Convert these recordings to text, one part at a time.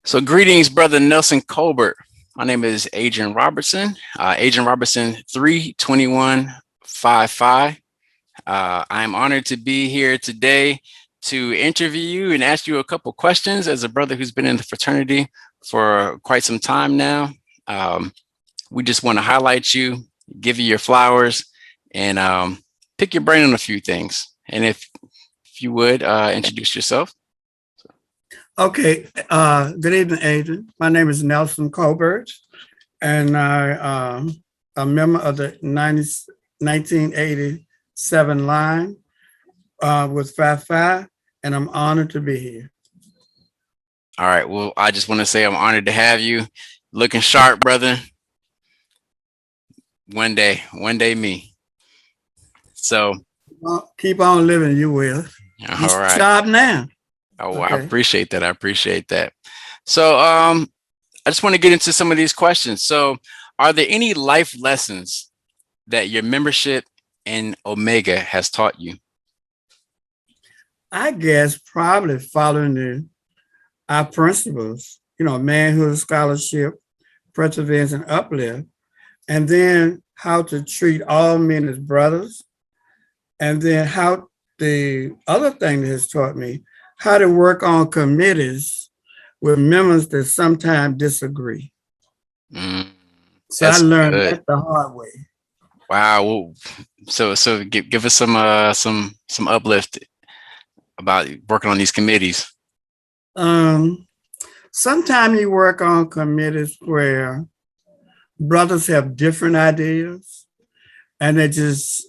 So greetings, brother Nelson Colbert. My name is Adrian Robertson. Adrian Robertson 321 Phi Phi. I am honored to be here today to interview you and ask you a couple questions as a brother who's been in the fraternity for quite some time now. We just want to highlight you, give you your flowers, and pick your brain on a few things. And if you would introduce yourself. Okay, good evening, Adrian. My name is Nelson Colbert, and I'm a member of the 1987 line with Phi Phi, and I'm honored to be here. All right, well, I just want to say I'm honored to have you. Looking sharp, brother. One day me. So keep on living, you will. All right. Sharp now. Oh, okay. I appreciate that. I appreciate that. So I just want to get into some of these questions. So are there any life lessons that your membership in Omega has taught you? I guess probably following our principles, manhood, scholarship, perseverance, and uplift, and then how to treat all men as brothers. And then how the other thing that has taught me, how to work on committees with members that sometimes disagree. So I learned that the hard way. Wow. Well, so give us some uplift about working on these committees. Sometimes you work on committees where brothers have different ideas, and they just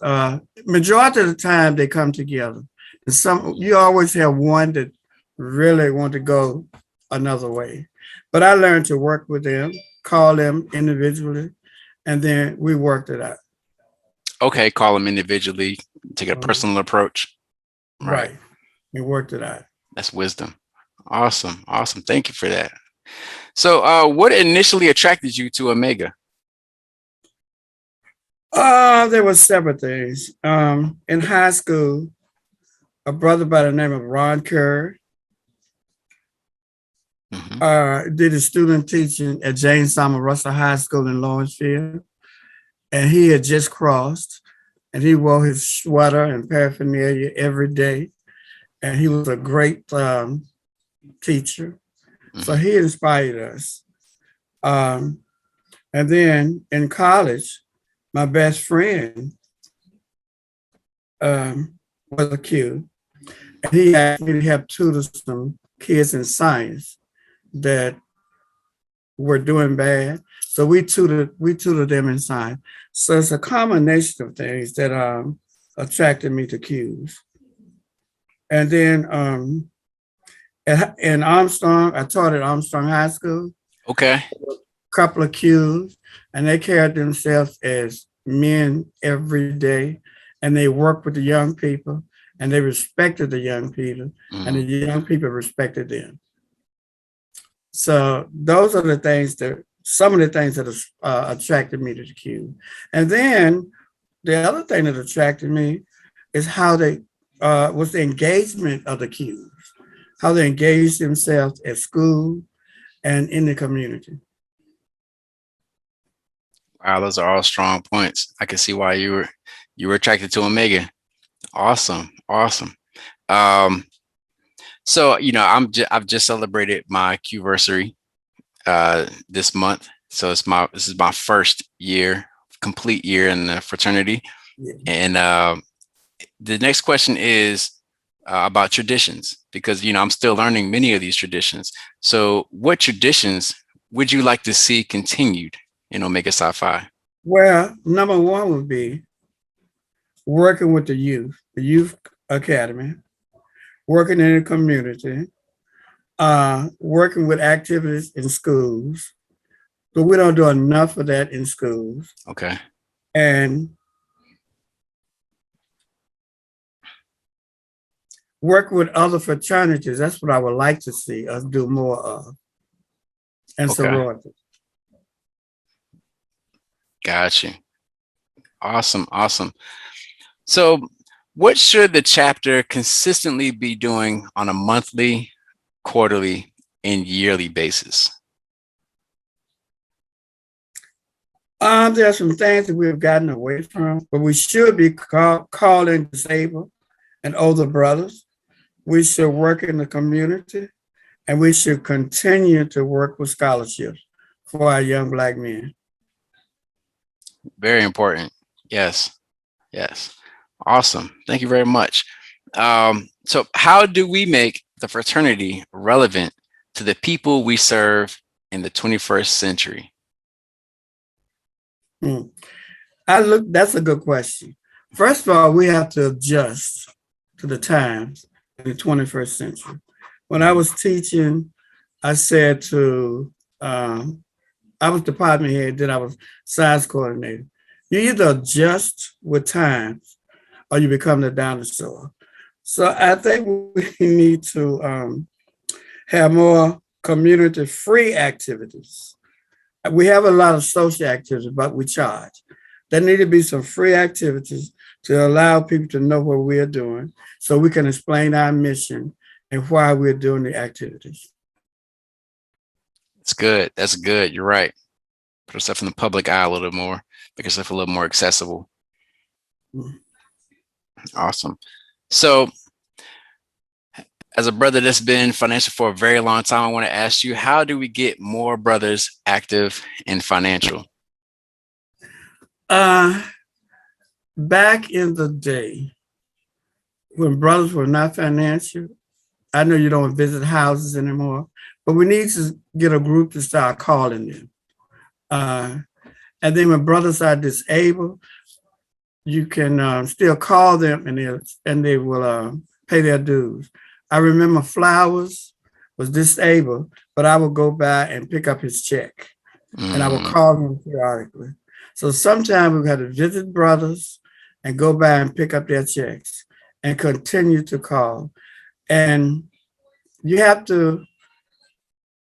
majority of the time they come together. And you always have one that really want to go another way. But I learned to work with them, call them individually, and then we worked it out. Okay, call them individually, take a personal approach. Right. We worked it out. That's wisdom. Awesome. Thank you for that. So what initially attracted you to Omega? There were several things. In high school, a brother by the name of Ron Kerr did his student teaching at James Thomas Russell High School in Lawrenceville. And he had just crossed, and he wore his sweater and paraphernalia every day. And he was a great teacher. So he inspired us. And then in college, my best friend was a Q, and he asked me to help tutor some kids in science that were doing bad. So we tutored them in science. So it's a combination of things that attracted me to Qs. And then in Armstrong, I taught at Armstrong High School. Okay. A couple of Qs, and they carried themselves as men every day, and they worked with the young people, and they respected the young people, and the young people respected them. So those are some of the things that attracted me to the Q. And then the other thing that attracted me is how was the engagement of the Qs, how they engaged themselves at school and in the community. Wow, those are all strong points. I can see why you were attracted to Omega. Awesome. So I've just celebrated my Qversary this month. So this is my first complete year in the fraternity. Yeah. And the next question is about traditions, because I'm still learning many of these traditions. So what traditions would you like to see continued in Omega Psi Phi? Well, number one would be working with the youth academy, working in the community, working with activities in schools, but we don't do enough of that in schools. Okay. And work with other fraternities. That's what I would like to see us do more of. And sororities. Got you. Awesome. So what should the chapter consistently be doing on a monthly, quarterly, and yearly basis? There are some things that we've gotten away from, but we should be calling disabled and older brothers. We should work in the community, and we should continue to work with scholarships for our young Black men. Very important. Yes. Yes. Awesome. Thank you very much. So how do we make the fraternity relevant to the people we serve in the 21st century? That's a good question. First of all, we have to adjust to the times in the 21st century. When I was teaching, I said I was department head, then I was science coordinator. You either adjust with times or you become the dinosaur. So I think we need to have more community-free activities. We have a lot of social activities, but we charge. There need to be some free activities to allow people to know what we are doing so we can explain our mission and why we're doing the activities. That's good. That's good. You're right. Put yourself in the public eye a little more, make yourself a little more accessible. Awesome. So, as a brother that's been financial for a very long time, I want to ask you, how do we get more brothers active in financial? Back in the day, when brothers were not financial, I know you don't visit houses anymore, but we need to get a group to start calling them. And then when brothers are disabled, you can still call them and they will pay their dues. I remember Flowers was disabled, but I would go by and pick up his check and I would call him periodically. So sometimes we had to visit brothers and go by and pick up their checks and continue to call. And you have to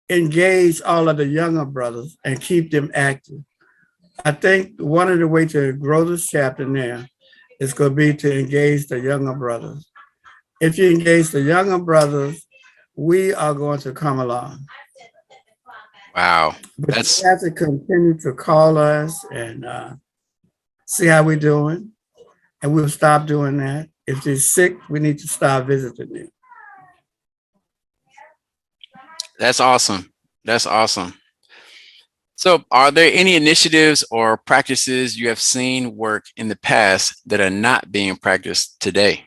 engage all of the younger brothers and keep them active. I think one of the ways to grow this chapter now is going to be to engage the younger brothers. If you engage the younger brothers, we are going to come along. Wow. But you have to continue to call us and see how we're doing. And we'll stop doing that. If they're sick, we need to start visiting them. That's awesome. That's awesome. So, are there any initiatives or practices you have seen work in the past that are not being practiced today?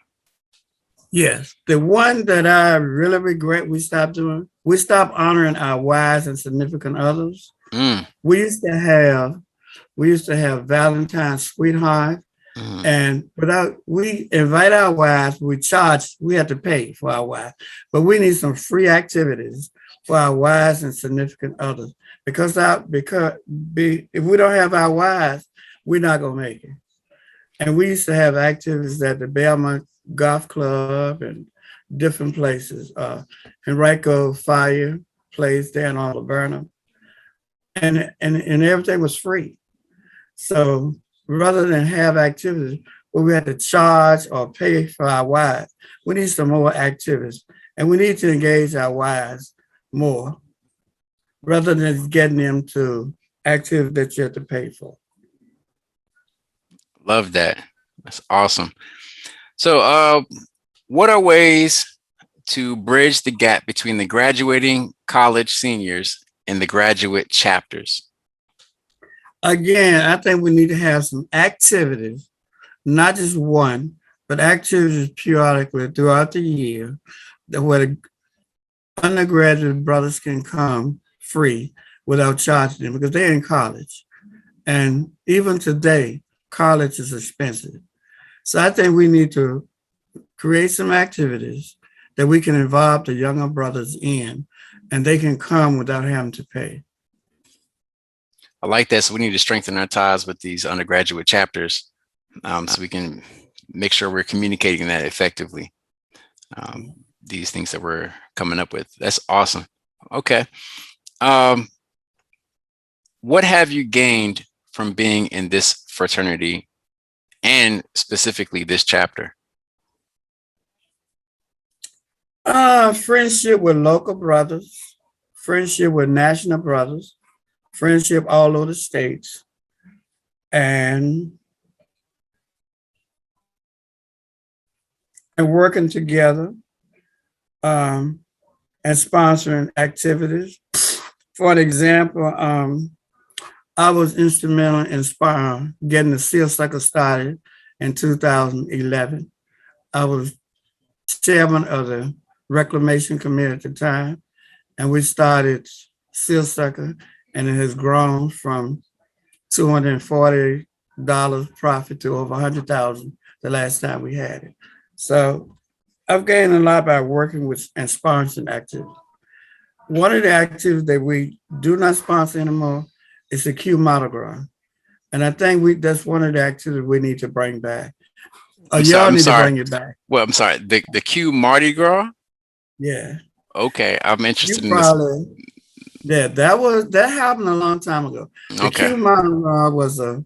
Yes. The one that I really regret we stopped doing, we stopped honoring our wives and significant others. We used to have Valentine's sweetheart. And we invite our wives, we have to pay for our wives, but we need some free activities for our wives and significant others because if we don't have our wives, we're not gonna make it. And we used to have activities at the Belmont Golf Club and different places, Henrico Fire Place down on Laburnum, and everything was free. So rather than have activities where we had to charge or pay for our wives, we need some more activities, and we need to engage our wives more rather than getting them to activities that you have to pay for. Love that. That's awesome. So, what are ways to bridge the gap between the graduating college seniors and the graduate chapters? Again, I think we need to have some activities, not just one, but activities periodically throughout the year where the undergraduate brothers can come free without charging them because they're in college. And even today, college is expensive. So I think we need to create some activities that we can involve the younger brothers in, and they can come without having to pay. I like that. So we need to strengthen our ties with these undergraduate chapters so we can make sure we're communicating that effectively. These things that we're coming up with. That's awesome. Okay. What have you gained from being in this fraternity and specifically this chapter? Friendship with local brothers, friendship with National Brothers, friendship all over the states, and working together um, and sponsoring activities. For an example, I was instrumental in getting the seal sucker started in 2011. I was chairman of the reclamation committee at the time, and we started seal sucker, and it has grown from $240 profit to over 100,000 the last time we had it. So I've gained a lot by working with and sponsoring activities. One of the activities that we do not sponsor anymore is the Q Monograph. And I think that's one of the activities we need to bring back. Y'all need to bring it back. Well, I'm sorry. The Q Mardi Gras? Yeah. Okay. I'm interested in this. Yeah, that happened a long time ago. The Q Mardi Gras was a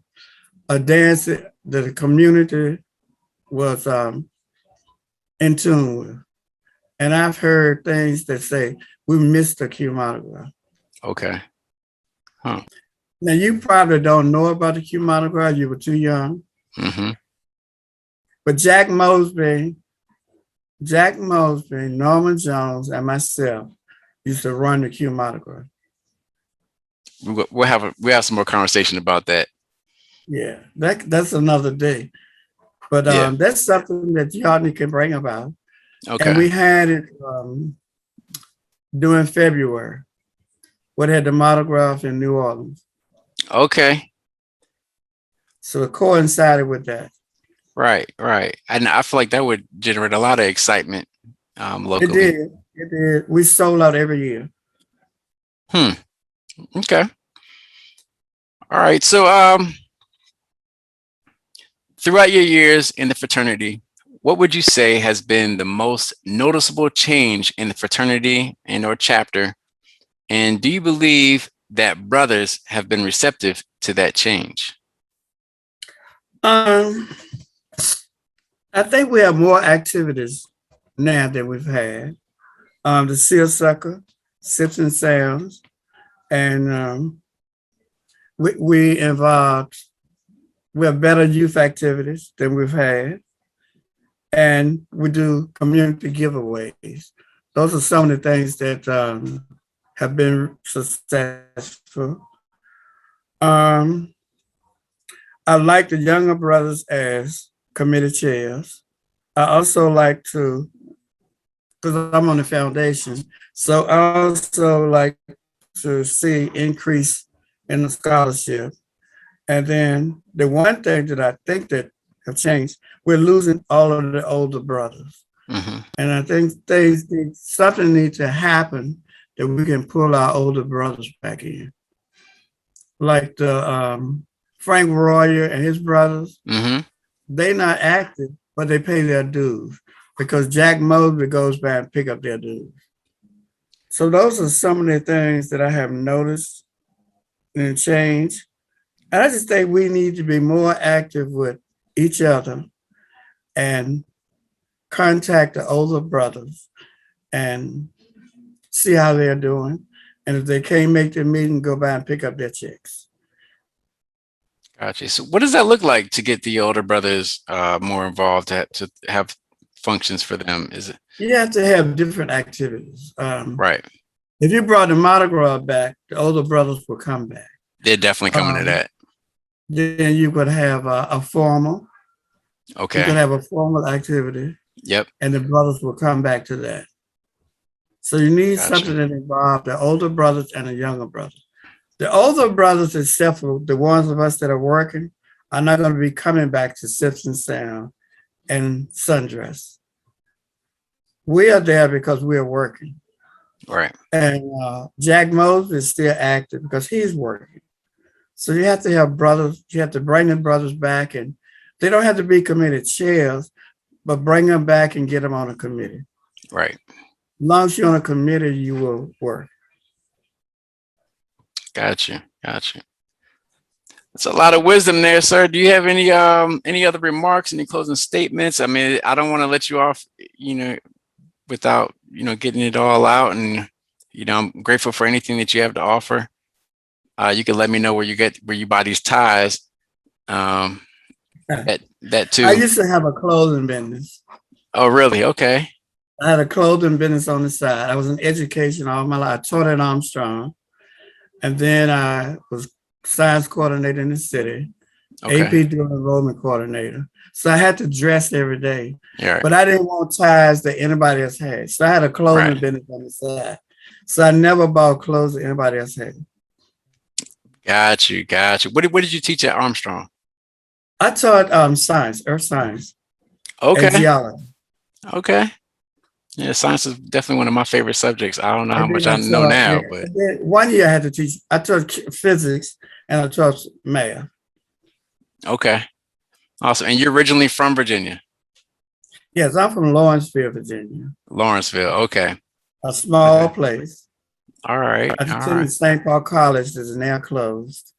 dance that the community was in tune with. And I've heard things that say we missed the Q Mardi Gras. Okay. Huh. Now you probably don't know about the Q Mardi Gras. You were too young. Mm-hmm. But Jack Mosby, Norman Jones, and myself used to run the Q Mardi Gras. We'll have some more conversation about that. Yeah, that's another day. But that's something that y'all can bring about. Okay. And we had it during February. What had the Mardi Gras in New Orleans. Okay. So it coincided with that. Right. And I feel like that would generate a lot of excitement locally. It did. We sold out every year. Okay. All right. So throughout your years in the fraternity, what would you say has been the most noticeable change in the fraternity and or chapter? And do you believe that brothers have been receptive to that change? I think we have more activities now than we've had. The Seal Sucker, Sips and Sounds, and we have better youth activities than we've had. And we do community giveaways. Those are some of the things that have been successful. I like the younger brothers as committee chairs. I also like to, because I'm on the foundation, so I also like to see increase in the scholarship. And then the one thing that I think that have changed, we're losing all of the older brothers. Mm-hmm. And I think something needs to happen that we can pull our older brothers back in. Like the Frank Royer and his brothers, mm-hmm. They're not active, but they pay their dues because Jack Mosby goes back and pick up their dues. So those are some of the things that I have noticed and changed. And I just think we need to be more active with each other and contact the older brothers and see how they're doing. And if they can't make their meeting, go by and pick up their checks. Gotcha. So what does that look like to get the older brothers more involved, to have functions for them? Is it? You have to have different activities. Right. If you brought the Mardi Gras back, the older brothers will come back. They're definitely coming to that. Then you could have a formal. Okay. You could have a formal activity. Yep. And the brothers will come back to that. So you need something that involves the older brothers and the younger brothers. The older brothers, except for the ones of us that are working, are not going to be coming back to Sips and Sound and Sundress. We are there because we are working. Right. And Jack Mosby is still active because he's working. So you have to have brothers, you have to bring the brothers back, and they don't have to be committee chairs, but bring them back and get them on a committee. Right. As long as you're on a committee, you will work. Gotcha. That's a lot of wisdom there, sir. Do you have any other remarks, any closing statements? I mean, I don't want to let you off, without, getting it all out and, I'm grateful for anything that you have to offer. You can let me know where you buy these ties. Um, that I too. used to have a clothing business. Oh, really? Okay. I had a clothing business on the side. I was in education all my life. I taught at Armstrong, and then I was science coordinator in the city, Okay. AP dual enrollment coordinator. So I had to dress every day, Yeah. but I didn't want ties that anybody else had. So I had a clothing Right. business on the side. So I never bought clothes that anybody else had. Got you. Got you. What did you teach at Armstrong? I taught science, earth science, and Okay. geology. Okay. Yeah, science is definitely one of my favorite subjects. I don't know how And much then I I know taught, now, but and then one year I had to teach, I taught physics and I taught math. okay. Awesome. And you're originally from Virginia, Yes, I'm from Lawrenceville, Virginia, Lawrenceville. Okay. a small Okay. place. All right. I All right. attended St. Paul College that is now closed.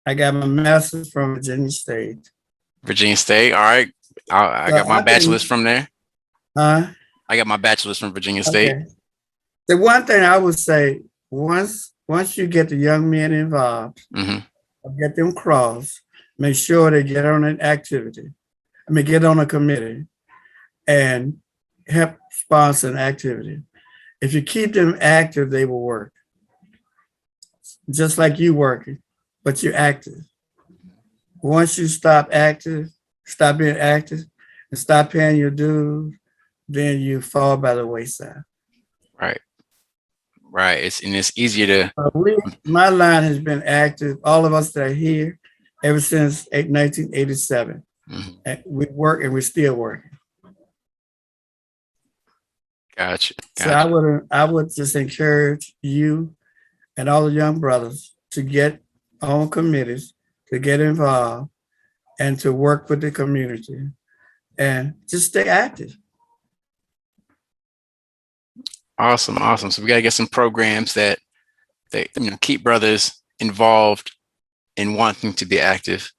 I got my master's from Virginia State. Virginia State. All right. I So got my I've bachelor's been, from there. uh, I got my bachelor's from Virginia State. okay. The one thing I would say, once you get the young men involved, Hmm. get them crossed, make sure they get on an activity. I mean, get on a committee and help sponsor an activity. If you keep them active, they will work. Just like you working, but you're active. Once you stop being active and stop paying your dues, then you fall by the wayside. Right. Right. It's easier to. My line has been active, all of us that are here, ever since 1987. Mhm. And we work and we're still working. Gotcha. So Gotcha. I would just encourage you and all the young brothers to get on committees, to get involved, and to work with the community and just stay active. Awesome. Awesome. So we got to get some programs that keep brothers involved in wanting to be active.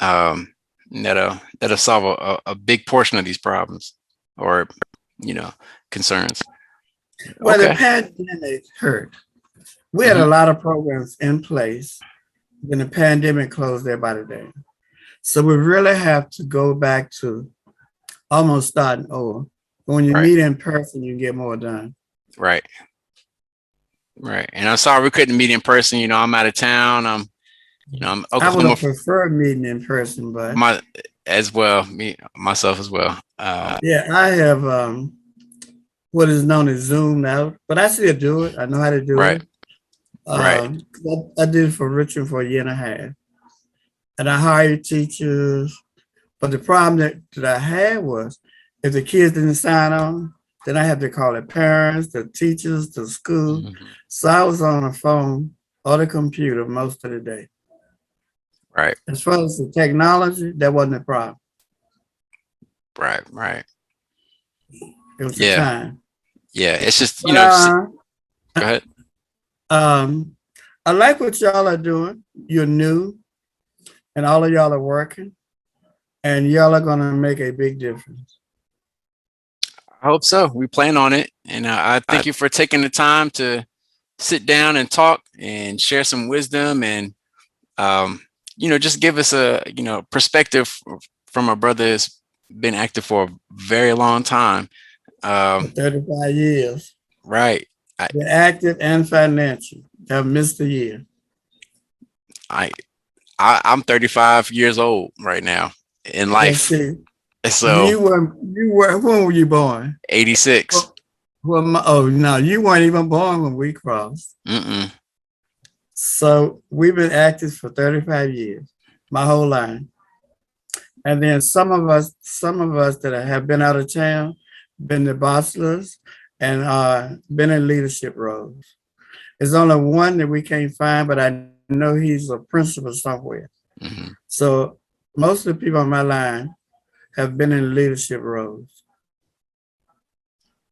That'll solve a big portion of these problems or concerns. Well, the Okay. pandemic hurt. We had Hmm. a lot of programs in place when the pandemic closed everybody down. So we really have to go back to almost starting over. When you Right. meet in person, you get more done. Right. Right. And I'm sorry we couldn't meet in person. I'm out of town. I'm I would Oklahoma. have preferred meeting in person, but My as well. Me myself as well. yeah, I have what is known as Zoom now, but I still do it. I know how to do Right. it. Right. I did it for Richmond for a year and a half, and I hired teachers. But the problem that I had was if the kids didn't sign on, then I had to call the parents, the teachers, the school. Mhm. So I was on the phone or the computer most of the day. Right. As far as the technology, that wasn't a problem. Right. Right. It was the Yeah. time. Yeah. It's just But go ahead. um, I like what y'all are doing. You're new, and all of y'all are working, and y'all are going to make a big difference. I hope so. We plan on it, and I thank you for taking the time to sit down and talk and share some wisdom and um, just give us a perspective from a brother that's been active for a very long time. For Um, 35 years, right. I, been active and financial. Have missed a year. I I'm 35 years old right now in Let's life. see. So You were when were you born? 86. Oh no, you weren't even born when we crossed. Mm-mm. So we've been active for 35 years, my whole life. And then some of us that have been out of town, been the bosslers and been in leadership roles. There's only one that we can't find, but I know he's a principal somewhere. Hmm. So most of the people on my line have been in leadership roles.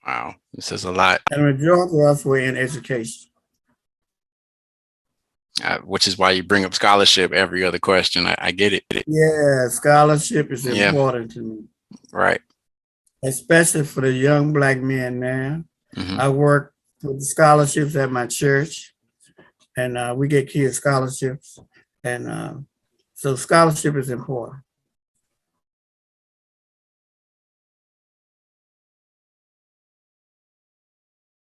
Wow, this is a lot, And the majority of us were in education. which is why you bring up scholarship every other question. I get it. Yeah, scholarship is Yeah, important to me, right. especially for the young black men now. Hmm. I work with the scholarships at my church, and we get kids scholarships, and so scholarship is important.